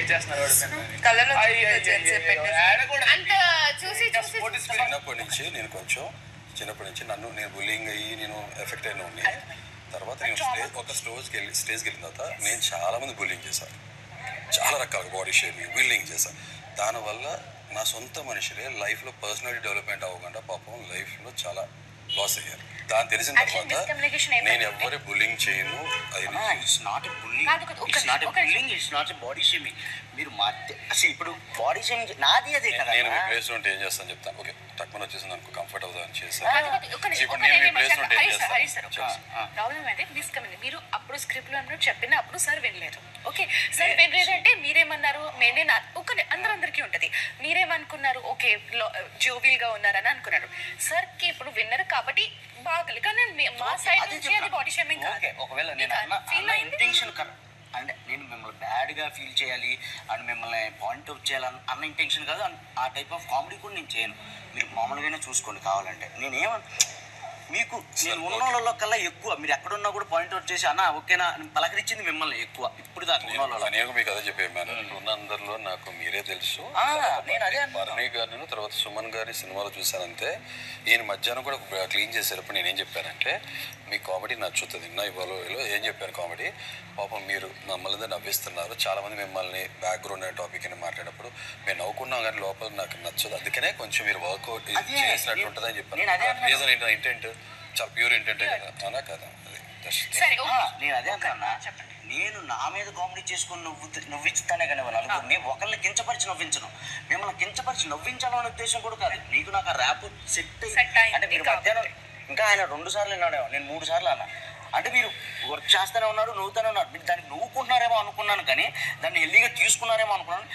Wait చేస్తున్నారు చిన్నప్పటి నుంచి నేను బుల్లింగ్ అయ్యి నేను ఎఫెక్ట్ అయిన ఉండి తర్వాత నేను స్టేజ్కి వెళ్ళిన తర్వాత నేను చాలా మంది బుల్లింగ్ చేశాను, చాలా రకాల బాడీ షేమింగ్ బిల్డింగ్ చేశాను. దానివల్ల నా సొంత మనుషులే లైఫ్లో పర్సనాలిటీ డెవలప్మెంట్ అవ్వకుండా పాపం లైఫ్లో చాలా లాస్ అయ్యారు. దాని తెలిసిన తర్వాత నేను ఎవరి బుల్లింగ్ చేయను. బాడీ షేమింగ్ మీరు అసలు ఇప్పుడు బాడీ షేమింగ్ నాది అదే కదా. నేను మీ ప్లేస్ ఉంటే ఏం చేస్తాను చెప్తాను. ఓకే టక్మన్ వచ్చేసి నాకు కంఫర్ట్ అవుతుందని చేస్తాను. ఇప్పుడు నేను మీ ప్లేస్ ఉంటే ఏం చేస్తాను. ప్రాబ్లం అయితే మిస్కమ్యూనికేషన్. మీరు అప్పుడు స్క్రిప్ట్ లో అన్నట్టు చెప్పిన అప్పుడు సార్ వినలేరు. ఓకే సార్ వినలేదు అంటే మీరేమన్నారు, అందరికీ ఉంటది. మీరేమనుకున్నారు, ఓకే జోవియల్ గా ఉన్నారని అనుకున్నారు. సార్ కి ఇప్పుడు విన్నారు కాబట్టి బాగా, కానీ మా సైడ్ నుంచి అది బాడీ షేమింగ్ కాదు. ఒకవేళ నేను ఇంటెన్షన్ అంటే నేను మిమ్మల్ని బ్యాడ్గా ఫీల్ చేయాలి అండ్ మిమ్మల్ని పాయింట్ అవుట్ చేయాలని అన్న ఇంటెన్షన్ కాదు. ఆ టైప్ ఆఫ్ కామెడీ కూడా నేను చేయను. మీరు మామూలుగానే చూసుకోండి కావాలంటే. మీకు నేను ఉన్న వాళ్ళలో కల్లా ఎక్కువ మీరు ఎక్కడున్నా కూడా పాయింట్అవుట్ చేసి అన్న ఓకేనా పలకరించింది మిమ్మల్ని ఎక్కువ. ఇప్పుడు దాకా నేను మీకు అదే చెప్పాను. ఉన్న అందరిలో నాకు మీరే తెలుసు. భరణి గారిని తర్వాత సుమన్ గారి సినిమాలో చూశానంతే. ఈయన మధ్యాహ్నం కూడా క్లీన్ చేసేటప్పుడు నేనేం చెప్పానంటే మీ కామెడీ నచ్చుతుంది. ఇవాళ ఏం చెప్పాను కామెడీ, పాపం మీరు మమ్మల్ని నవ్విస్తున్నారు, చాలామంది మిమ్మల్ని బ్యాక్గ్రౌండ్ అనే టాపిక్ అని మాట్లాడినప్పుడు మేము నవ్వుకున్నాం కానీ లోపల నాకు నచ్చదు, అందుకనే కొంచెం మీరు వర్కౌట్ చేసినట్టు ఉంటుంది అని చెప్పాను. రీజన్ ఏంటంటే ఇంటెంట్ చాలా ప్యూర్ ఇంటెంట్ కదా కదా. నేను అదే అంటున్నా. నేను నా మీద కామెడీ చేసుకుని నవ్విస్తానే కానీ నలుగురిని ఒకరిని కించపరిచి నవ్వించను. మిమ్మల్ని కించపరిచి నవ్వించాలనే ఉద్దేశం కూడా కాదు. నీకు నాకు ఆ ర్యాప్ సెట్ అంటే మీరు మధ్యాహ్నం ఇంకా ఆయన 2 సార్లు విన్నాడు, నేను 3 సార్లు అన్నా. అంటే మీరు వర్క్ చేస్తూనే ఉన్నారు, నవ్వుతూనే ఉన్నారు. మీరు దాన్ని నవ్వుకుంటున్నారేమో అనుకున్నాను కానీ దాన్ని ఎల్లీగా తీసుకున్నారేమో అనుకున్నాను.